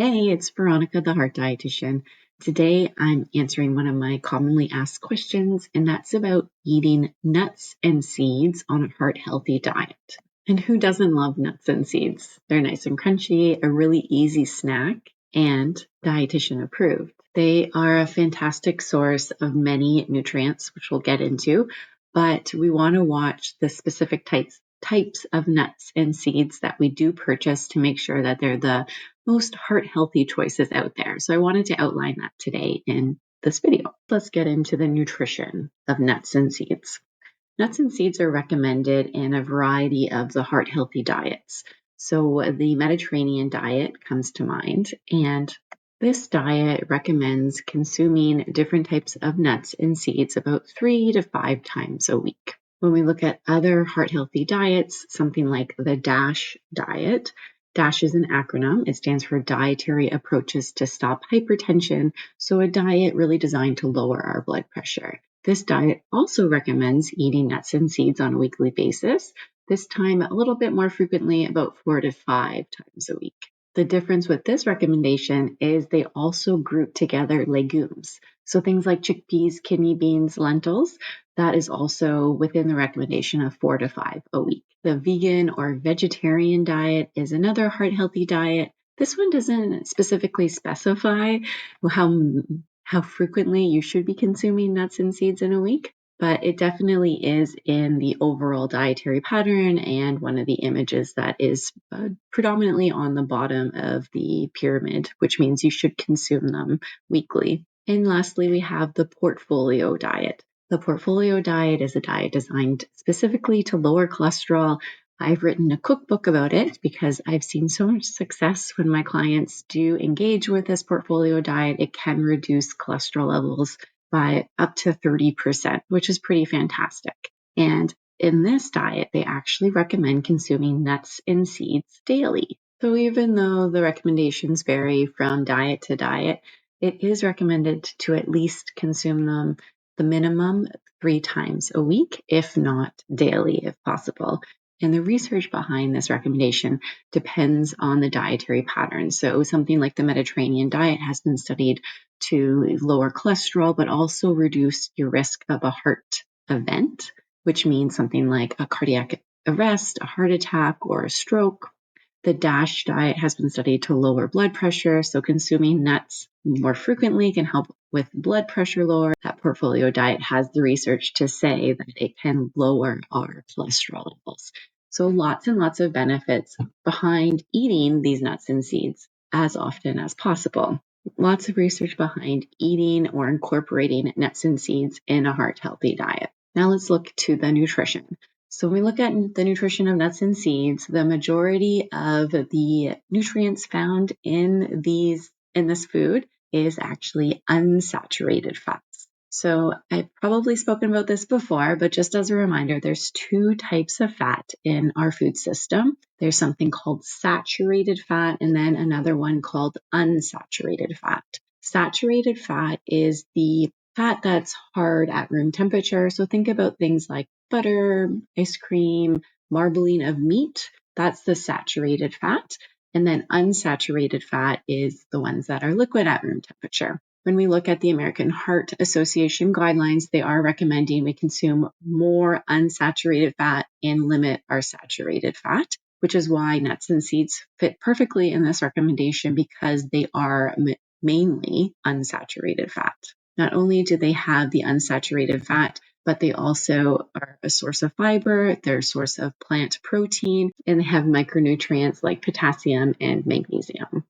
Hey, it's Veronica, the heart dietitian. Today I'm answering one of my commonly asked questions, and that's about eating nuts and seeds on a heart healthy diet. And who doesn't love nuts and seeds? They're nice and crunchy, a really easy snack, and dietitian approved. They are a fantastic source of many nutrients, which we'll get into, but we want to watch the specific types of nuts and seeds that we do purchase to make sure that they're the most heart healthy choices out there. So I wanted to outline that today in this video. Let's get into the nutrition of nuts and seeds. Nuts and seeds are recommended in a variety of the heart healthy diets. So the Mediterranean diet comes to mind, and this diet recommends consuming different types of nuts and seeds about 3 to 5 times a week. When we look at other heart healthy diets, something like the DASH diet, DASH is an acronym. It stands for Dietary Approaches to Stop Hypertension, so a diet really designed to lower our blood pressure. This diet also recommends eating nuts and seeds on a weekly basis, this time a little bit more frequently, about 4 to 5 times a week. The difference with this recommendation is they also group together legumes. So things like chickpeas, kidney beans, lentils, that is also within the recommendation of 4 to 5 a week. The vegan or vegetarian diet is another heart healthy diet. This one doesn't specifically specify how frequently you should be consuming nuts and seeds in a week, but it definitely is in the overall dietary pattern and one of the images that is predominantly on the bottom of the pyramid, which means you should consume them weekly. And lastly, we have the portfolio diet. The portfolio diet is a diet designed specifically to lower cholesterol. I've written a cookbook about it because I've seen so much success when my clients do engage with this portfolio diet. It can reduce cholesterol levels by up to 30%, which is pretty fantastic. And in this diet, they actually recommend consuming nuts and seeds daily. So even though the recommendations vary from diet to diet, it is recommended to at least consume them the minimum 3 times a week, if not daily, if possible. And the research behind this recommendation depends on the dietary pattern. So something like the Mediterranean diet has been studied to lower cholesterol, but also reduce your risk of a heart event, which means something like a cardiac arrest, a heart attack, or a stroke. The DASH diet has been studied to lower blood pressure, so consuming nuts more frequently can help with blood pressure lower. That portfolio diet has the research to say that it can lower our cholesterol levels. So lots and lots of benefits behind eating these nuts and seeds as often as possible. Lots of research behind eating or incorporating nuts and seeds in a heart healthy diet. Now let's look to the nutrition. So when we look at the nutrition of nuts and seeds, the majority of the nutrients found in this food is actually unsaturated fats. So I've probably spoken about this before, but just as a reminder, there's 2 types of fat in our food system. There's something called saturated fat and then another one called unsaturated fat. Saturated fat is the fat that's hard at room temperature. So think about things like butter, ice cream, marbling of meat. That's the saturated fat. And then unsaturated fat is the ones that are liquid at room temperature. When we look at the American Heart Association guidelines, they are recommending we consume more unsaturated fat and limit our saturated fat, which is why nuts and seeds fit perfectly in this recommendation because they are mainly unsaturated fat. Not only do they have the unsaturated fat, but they also are a source of fiber, they're a source of plant protein, and they have micronutrients like potassium and magnesium.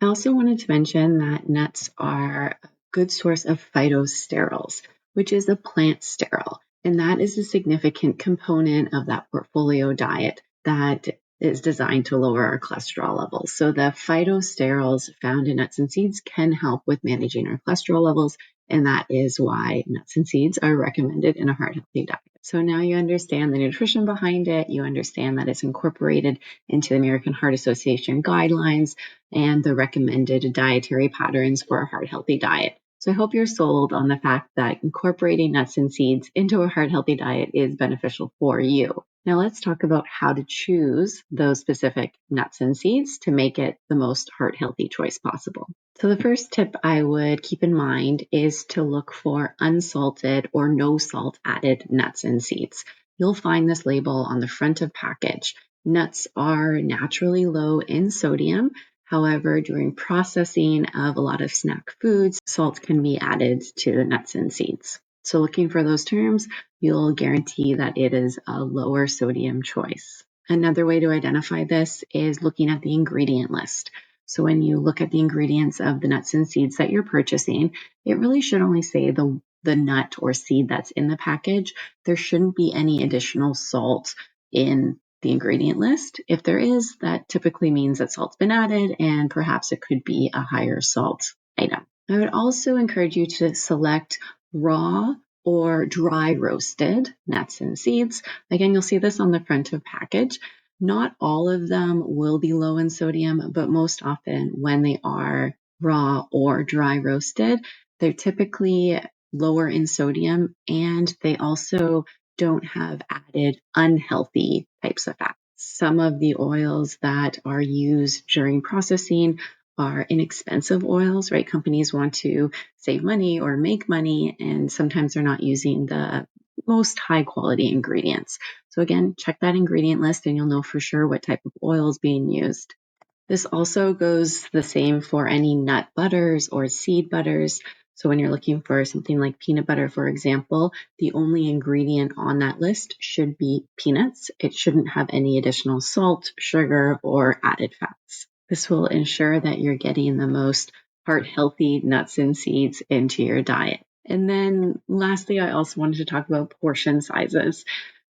I also wanted to mention that nuts are a good source of phytosterols, which is a plant sterol, and that is a significant component of that portfolio diet that is designed to lower our cholesterol levels. So the phytosterols found in nuts and seeds can help with managing our cholesterol levels, and that is why nuts and seeds are recommended in a heart healthy diet. So now you understand the nutrition behind it, you understand that it's incorporated into the American Heart Association guidelines and the recommended dietary patterns for a heart healthy diet. So I hope you're sold on the fact that incorporating nuts and seeds into a heart healthy diet is beneficial for you. Now let's talk about how to choose those specific nuts and seeds to make it the most heart healthy choice possible. So the first tip I would keep in mind is to look for unsalted or no salt added nuts and seeds. You'll find this label on the front of package. Nuts are naturally low in sodium. However, during processing of a lot of snack foods, salt can be added to the nuts and seeds. So looking for those terms, you'll guarantee that it is a lower sodium choice. Another way to identify this is looking at the ingredient list. So when you look at the ingredients of the nuts and seeds that you're purchasing, it really should only say the nut or seed that's in the package. There shouldn't be any additional salt in the ingredient list. If there is, that typically means that salt's been added and perhaps it could be a higher salt item. I would also encourage you to select raw or dry roasted nuts and seeds. Again, you'll see this on the front of package. Not all of them will be low in sodium, but most often when they are raw or dry roasted, they're typically lower in sodium and they also don't have added unhealthy types of fats. Some of the oils that are used during processing are inexpensive oils, right? Companies want to save money or make money, and sometimes they're not using the most high quality ingredients. So again, check that ingredient list and you'll know for sure what type of oil is being used. This also goes the same for any nut butters or seed butters. So when you're looking for something like peanut butter, for example, the only ingredient on that list should be peanuts. It shouldn't have any additional salt, sugar, or added fats. This will ensure that you're getting the most heart healthy nuts and seeds into your diet. And then lastly, I also wanted to talk about portion sizes.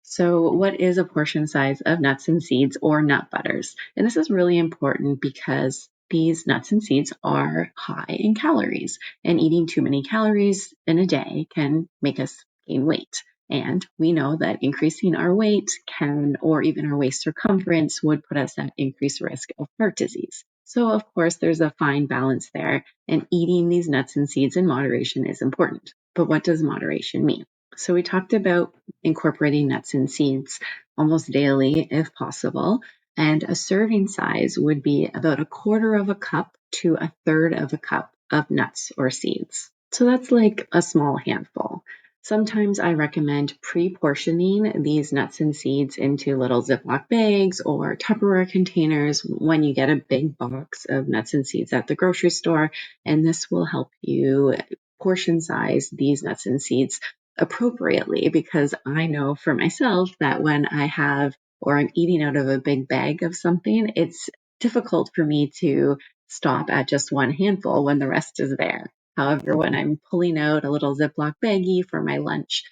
So, what is a portion size of nuts and seeds or nut butters? And this is really important because these nuts and seeds are high in calories, and eating too many calories in a day can make us gain weight. And we know that increasing our weight can, or even our waist circumference, would put us at increased risk of heart disease. So, of course, there's a fine balance there, and eating these nuts and seeds in moderation is important. But what does moderation mean? So, we talked about incorporating nuts and seeds almost daily if possible. And a serving size would be about a quarter of a cup to a third of a cup of nuts or seeds. So that's like a small handful. Sometimes I recommend pre-portioning these nuts and seeds into little Ziploc bags or Tupperware containers when you get a big box of nuts and seeds at the grocery store. And this will help you portion size these nuts and seeds appropriately, because I know for myself that when I have or I'm eating out of a big bag of something, it's difficult for me to stop at just one handful when the rest is there. However, when I'm pulling out a little Ziploc baggie for my lunch,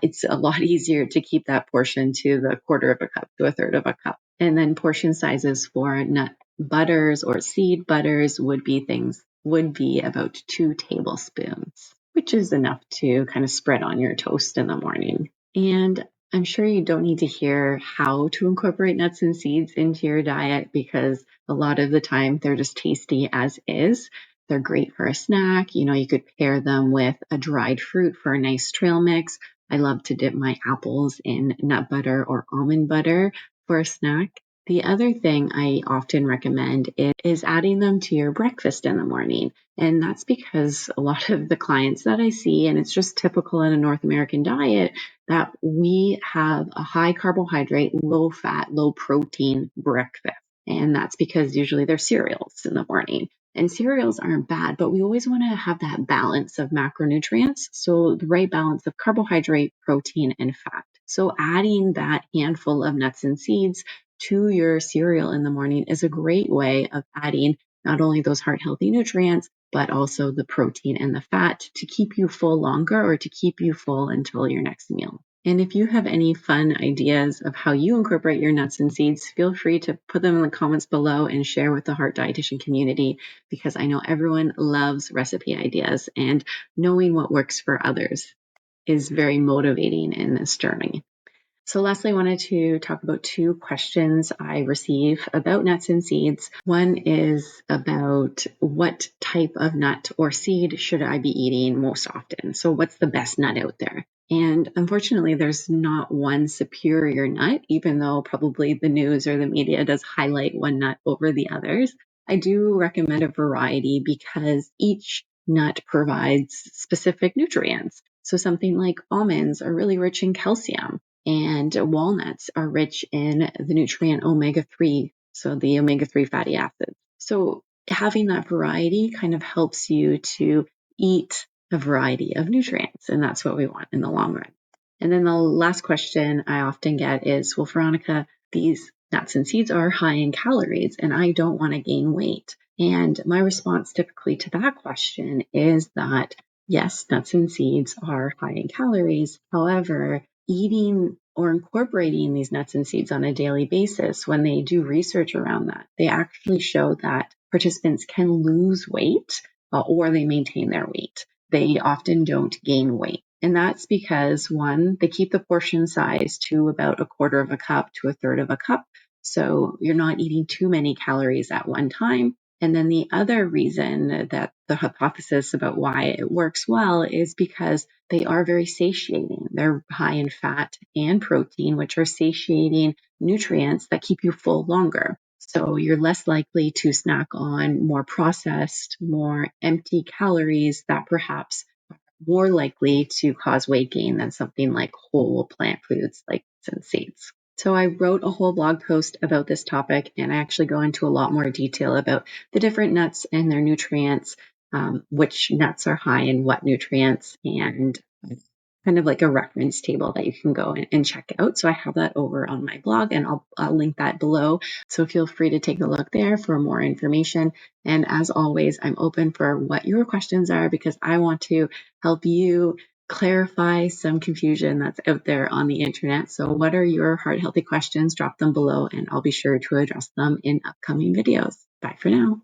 it's a lot easier to keep that portion to the quarter of a cup to a third of a cup. And then portion sizes for nut butters or seed butters would be about 2 tablespoons, which is enough to kind of spread on your toast in the morning. And I'm sure you don't need to hear how to incorporate nuts and seeds into your diet because a lot of the time they're just tasty as is. They're great for a snack. You could pair them with a dried fruit for a nice trail mix. I love to dip my apples in nut butter or almond butter for a snack. The other thing I often recommend is adding them to your breakfast in the morning. And that's because a lot of the clients that I see, and it's just typical in a North American diet, that we have a high carbohydrate, low fat, low protein breakfast. And that's because usually they're cereals in the morning. And cereals aren't bad, but we always want to have that balance of macronutrients. So the right balance of carbohydrate, protein, and fat. So adding that handful of nuts and seeds to your cereal in the morning is a great way of adding not only those heart healthy nutrients, but also the protein and the fat to keep you full longer or to keep you full until your next meal. And if you have any fun ideas of how you incorporate your nuts and seeds, feel free to put them in the comments below and share with the Heart Dietitian community, because I know everyone loves recipe ideas and knowing what works for others is very motivating in this journey. So lastly, I wanted to talk about two questions I receive about nuts and seeds. One is about what type of nut or seed should I be eating most often? So what's the best nut out there? And unfortunately, there's not one superior nut, even though probably the news or the media does highlight one nut over the others. I do recommend a variety because each nut provides specific nutrients. So something like almonds are really rich in calcium, and walnuts are rich in the nutrient omega-3, so the omega-3 fatty acids. So having that variety kind of helps you to eat a variety of nutrients, and that's what we want in the long run. And then the last question I often get is, well, Veronica, these nuts and seeds are high in calories, and I don't want to gain weight. And my response typically to that question is that yes, nuts and seeds are high in calories. However, eating or incorporating these nuts and seeds on a daily basis, when they do research around that, they actually show that participants can lose weight or they maintain their weight. They often don't gain weight. And that's because, one, they keep the portion size to about a quarter of a cup to a third of a cup. So you're not eating too many calories at one time. And then the other reason that the hypothesis about why it works well is because they are very satiating. They're high in fat and protein, which are satiating nutrients that keep you full longer. So you're less likely to snack on more processed, more empty calories that perhaps are more likely to cause weight gain than something like whole plant foods like nuts and seeds. So I wrote a whole blog post about this topic, and I actually go into a lot more detail about the different nuts and their nutrients, which nuts are high in what nutrients, and kind of like a reference table that you can go and check out. So I have that over on my blog, and I'll link that below. So feel free to take a look there for more information. And as always, I'm open for what your questions are because I want to help you clarify some confusion that's out there on the internet. So what are your heart healthy questions? Drop them below and I'll be sure to address them in upcoming videos. Bye for now.